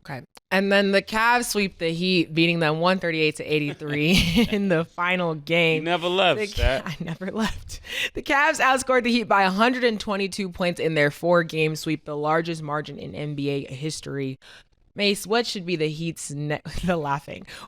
Okay. And then the Cavs sweep the Heat, beating them 138-83 in the final game. You never left, I never left. The Cavs outscored the Heat by 122 points in their 4-game sweep, the largest margin in NBA history. Mase, what should be the Heat's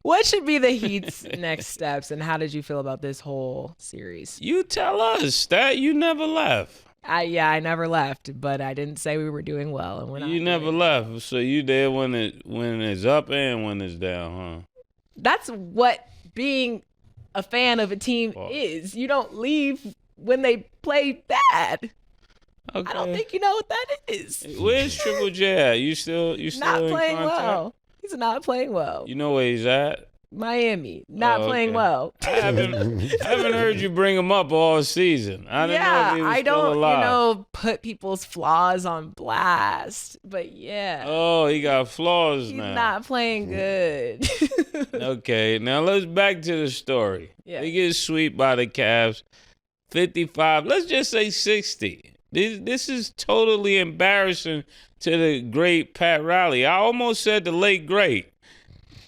What should be the Heat's next steps, and how did you feel about this whole series? You tell us that you never left. I never left, but I didn't say we were doing well, and we're not. You never left, so you there when it's up and when it's down, huh? That's what being a fan of a team is. You don't leave when they play bad. Okay. I don't think you know what that is. Where's Triple J at? You still not in playing contact? Well. He's not playing well. You know where he's at? Miami, not playing well. I haven't heard you bring him up all season. I didn't know if he was still alive. Put people's flaws on blast, but yeah. Oh, he got flaws now. He's not playing good. Okay, now let's back to the story. Yeah. They get swept by the Cavs, 55. Let's just say 60. This is totally embarrassing to the great Pat Riley. I almost said the late great.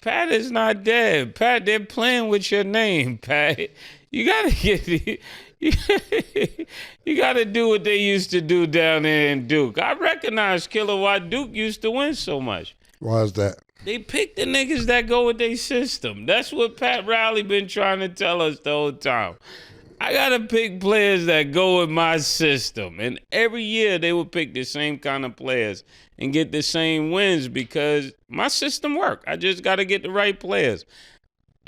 Pat is not dead. Pat, they're playing with your name, Pat. You gotta you gotta do what they used to do down there in Duke. I recognize Killer why Duke used to win so much. Why is that? They pick the niggas that go with their system. That's what Pat Riley been trying to tell us the whole time. I gotta pick players that go with my system. And every year they would pick the same kind of players and get the same wins because my system work. I just gotta get the right players.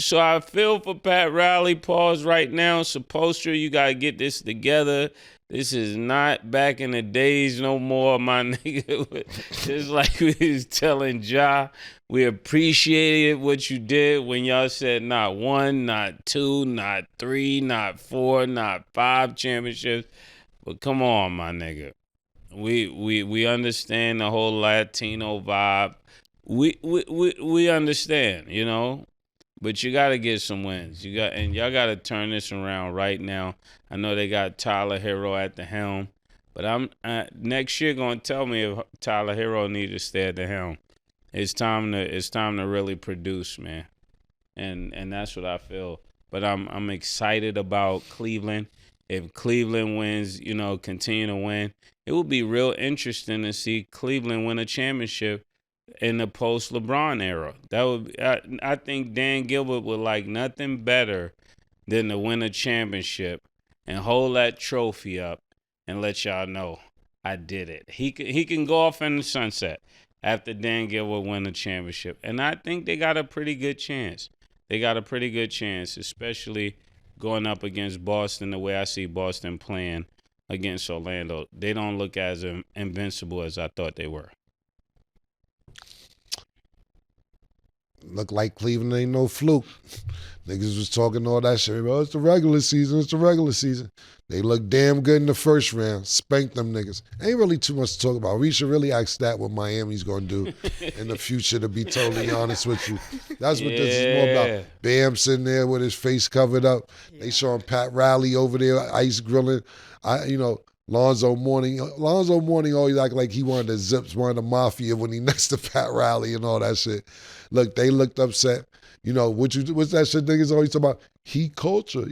So I feel for Pat Riley. Pause right now. Supposed you gotta get this together. This is not back in the days no more, my nigga. Just like we was telling Ja, we appreciated what you did when y'all said not 1, not 2, not 3, not 4, not 5 championships. But come on, my nigga. We understand the whole Latino vibe. We understand, you know. But you got to get some wins. Y'all got to turn this around right now. I know they got Tyler Hero at the helm, but I'm next year going to tell me if Tyler Hero needs to stay at the helm. It's time to really produce, man. And that's what I feel. But I'm excited about Cleveland. If Cleveland wins, you know, continue to win, it will be real interesting to see Cleveland win a championship in the post-LeBron era. That would I think Dan Gilbert would like nothing better than to win a championship and hold that trophy up and let y'all know I did it. He can go off in the sunset after Dan Gilbert win a championship. And I think they got a pretty good chance. Especially going up against Boston the way I see Boston playing against Orlando. They don't look as invincible as I thought they were. Look like Cleveland ain't no fluke. Niggas was talking all that shit. Well, it's the regular season. They look damn good in the first round. Spanked them niggas. Ain't really too much to talk about. We should really ask that what Miami's going to do in the future, to be totally honest with you. That's what this is more about. Bam sitting there with his face covered up. They showing Pat Riley over there ice grilling. Lonzo Mourning always act like he wanted the Zips, wanted the Mafia when he next to Pat Riley and all that shit. Look, they looked upset. You know, what's that shit niggas always talk about? Heat culture.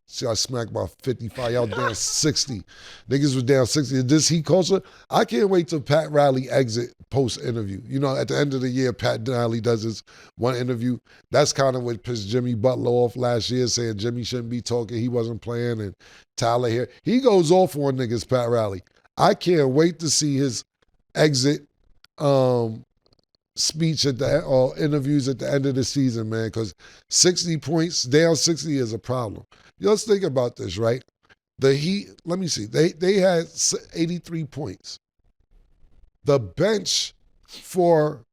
See, I smacked about 55. Y'all down 60. Niggas was down 60. Is this heat culture? I can't wait till Pat Riley exit post-interview. You know, at the end of the year, Pat Riley does his one interview. That's kind of what pissed Jimmy Butler off last year, saying Jimmy shouldn't be talking. He wasn't playing. And Tyler here. He goes off on niggas, Pat Riley. I can't wait to see his exit speech or interviews at the end of the season, man, because 60 points, down 60 is a problem. Let's think about this, right? The Heat, let me see, they had 83 points. The bench for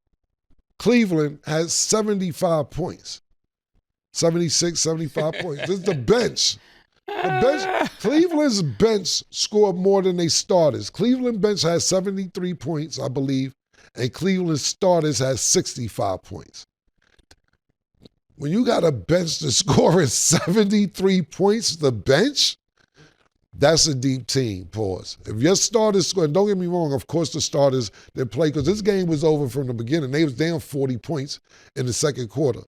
Cleveland has 75 points. 76, 75 points. This is the bench. Cleveland's bench scored more than they starters. Cleveland bench has 73 points, I believe, and Cleveland starters has 65 points. When you got a bench to score at 73 points, the bench, That's a deep team, pause. If your starters score, and don't get me wrong, of course the starters, they play, because this game was over from the beginning. They was down 40 points in the second quarter.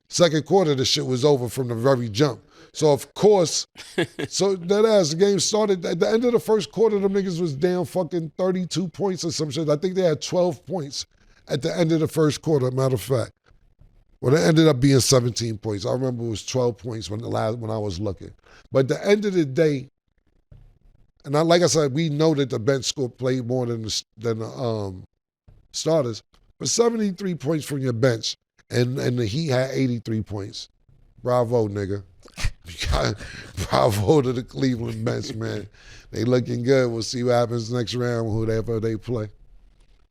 Second quarter, the shit was over from the very jump. So, of course, so that as the game started, at the end of the first quarter, them niggas was down fucking 32 points or some shit. I think they had 12 points at the end of the first quarter, matter of fact. Well, it ended up being 17 points. I remember it was 12 points when I was looking. But at the end of the day, and like I said, we know that the bench score played more than the starters, but 73 points from your bench, and the Heat had 83 points. Bravo, nigga. Bravo to the Cleveland bench, man. They looking good. We'll see what happens next round, whoever they play.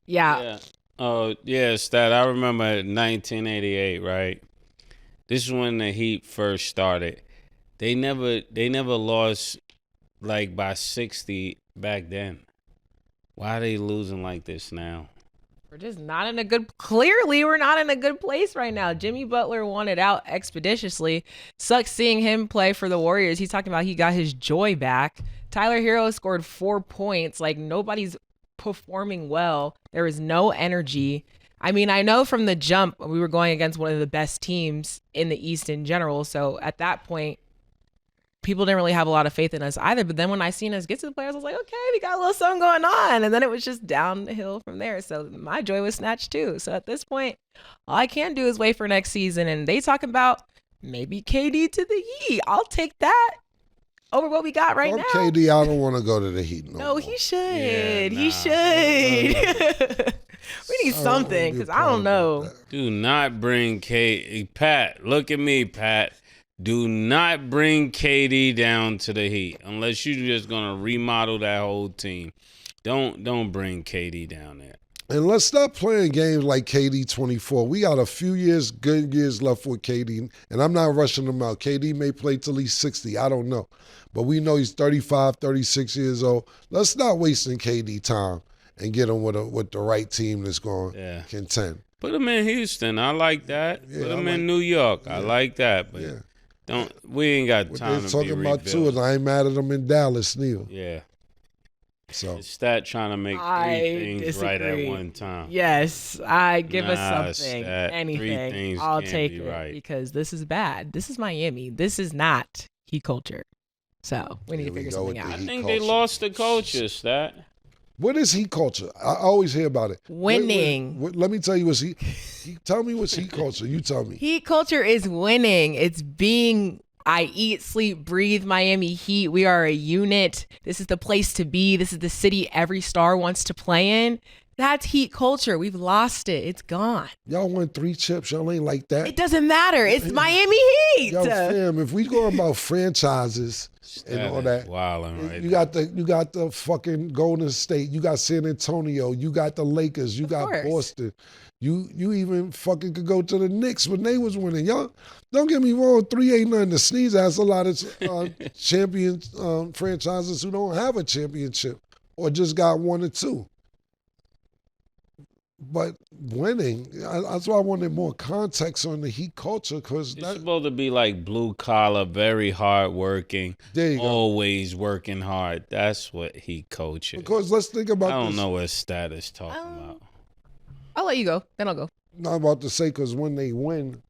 Yeah. Oh, yeah, Stat. I remember 1988, right? This is when the Heat first started. They never lost like by 60 back then. Why are they losing like this now? We're just not in a good, clearly we're not in a good place right now. Jimmy Butler wanted out expeditiously. Sucks seeing him play for the Warriors. He's talking about he got his joy back. Tyler Hero scored 4 points. Like, nobody's performing well. There is no energy. I mean, I know from the jump we were going against one of the best teams in the East in general. So at that point, people didn't really have a lot of faith in us either. But then when I seen us get to the playoffs, I was like, okay, we got a little something going on. And then it was just downhill from there. So my joy was snatched too. So at this point, all I can do is wait for next season. And they talking about maybe KD to the Heat. I'll take that over what we got right now. KD, I don't want to go to the Heat no more. He should. Yeah, He should. We need something, because I don't know. Do not bring Pat, look at me, Pat. Do not bring KD down to the Heat unless you're just gonna remodel that whole team. Don't bring KD down there. And let's stop playing games like KD 24. We got a few good years left with KD, and I'm not rushing him out. KD may play till he's 60. I don't know. But we know he's 35, 36 years old. Let's not wasting KD time and get him with the right team that's going to contend. Put him in Houston. I like that. Yeah, Put him in New York. I like that. But we ain't got what time they're to talking be about too rebuilt. is I ain't mad at them in Dallas, neither. Yeah. So It's Stat trying to make three things right at one time. Yes, I give us something, Stat. Three anything. things I'll can't take be it right. because this is bad. This is Miami. This is not Heat culture. So we need Here to we figure go something with the out. I Heat think culture. they lost the culture, Stat. what is Heat culture? I always hear about it. Winning. Let me tell you what's tell me what's Heat culture. You tell me. Heat culture is winning. It's being I eat, sleep, breathe Miami Heat. We are a unit. This is the place to be. This is the city every star wants to play in. That's Heat culture. We've lost it. It's gone. Y'all won 3 chips. Y'all ain't like that. It doesn't matter. It's Miami Heat. Yo, fam, if we go about franchises and all that, Wilding right you got the fucking Golden State, you got San Antonio, you got the Lakers, you got course. Boston. You even fucking could go to the Knicks when they was winning. Y'all, don't get me wrong, 3 ain't nothing to sneeze at. That's a lot of champion franchises who don't have a championship or just got 1 or 2. But winning, that's why I wanted more context on the Heat culture, because It's supposed to be like blue collar, very hard working, there you go. always working hard. That's what Heat culture is. Because let's think about I don't this. know what Stat is talking about. I'll let you go. Then I'll go. Not about to say, because when they win,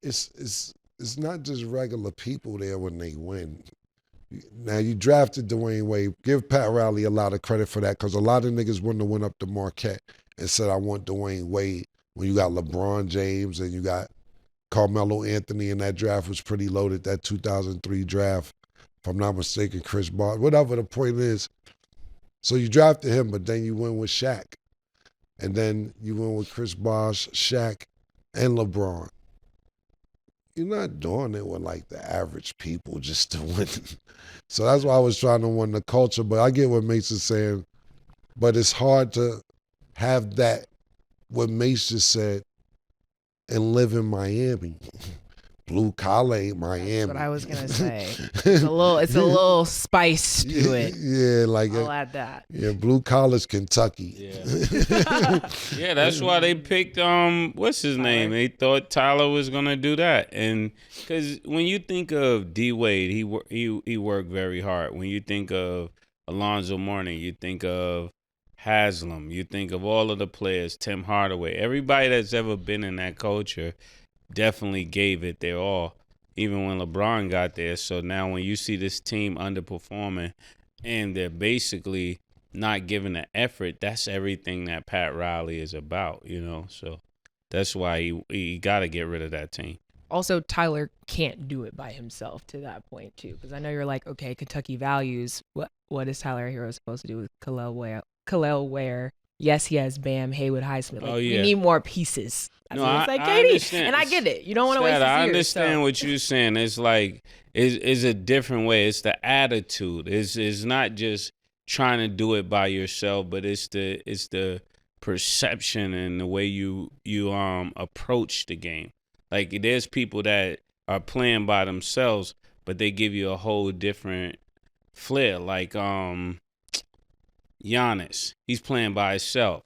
it's not just regular people there when they win. Now, you drafted Dwayne Wade. Give Pat Riley a lot of credit for that, because a lot of niggas wouldn't have went up to Marquette and said, I want Dwayne Wade, when you got LeBron James and you got Carmelo Anthony, and that draft was pretty loaded, that 2003 draft, if I'm not mistaken, Chris Bosh, whatever the point is. So you drafted him, but then you went with Shaq. And then you went with Chris Bosh, Shaq, and LeBron. You're not doing it with like the average people just to win. So that's why I was trying to win the culture. But I get what Mase is saying. But it's hard to have that, what Mase just said, and live in Miami. blue collar ain't Miami. That's what I was gonna say. It's a little spice to it. Yeah, like I'll add that. Yeah, blue collar's Kentucky. Yeah. Yeah, that's why they picked what's his name? They thought Tyler was gonna do that, and because when you think of D Wade, he worked very hard. When you think of Alonzo Mourning, you think of Haslam, you think of all of the players, Tim Hardaway, everybody that's ever been in that culture definitely gave it their all, even when LeBron got there. So now when you see this team underperforming and they're basically not giving the effort, that's everything that Pat Riley is about, you know. So that's why he got to get rid of that team. Also, Tyler can't do it by himself to that point, too, because I know you're like, okay, Kentucky values. What is Tyler Hero supposed to do with Khalil Ware? Yes, he has Bam, Haywood, Highsmith. Like, we need more pieces. That's what it's like, Katie. And I get it. You don't want to waste his years. I understand what you're saying. It's like, it's a different way. It's the attitude. It's not just trying to do it by yourself, but it's the perception and the way you approach the game. Like, there's people that are playing by themselves, but they give you a whole different flair. Like Giannis, he's playing by himself,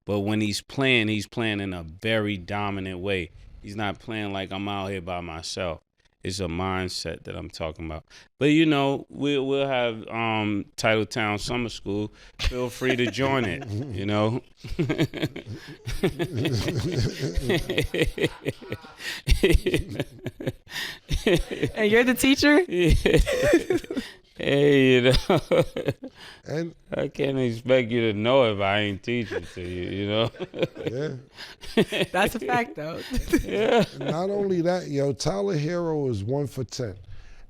but when he's playing in a very dominant way. He's not playing like I'm out here by myself. It's a mindset that I'm talking about. But, you know, we'll have Titletown Summer School. Feel free to join it, you know. And you're the teacher? Hey, you know, And I can't expect you to know if I ain't teaching to you, you know? yeah. That's a fact, though. Yeah. Not only that, yo, Tyler Hero is 1 for 10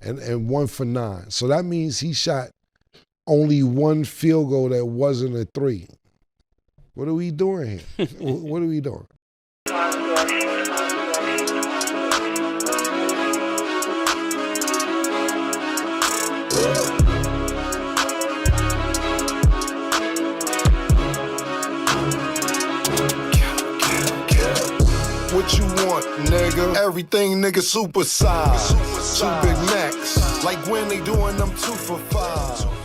and 1 for 9. So that means he shot only one field goal that wasn't a 3. What are we doing here? What are we doing? What you want, nigga? Everything, nigga, super size. 2 Big Macs. Like when they doing them 2 for $5.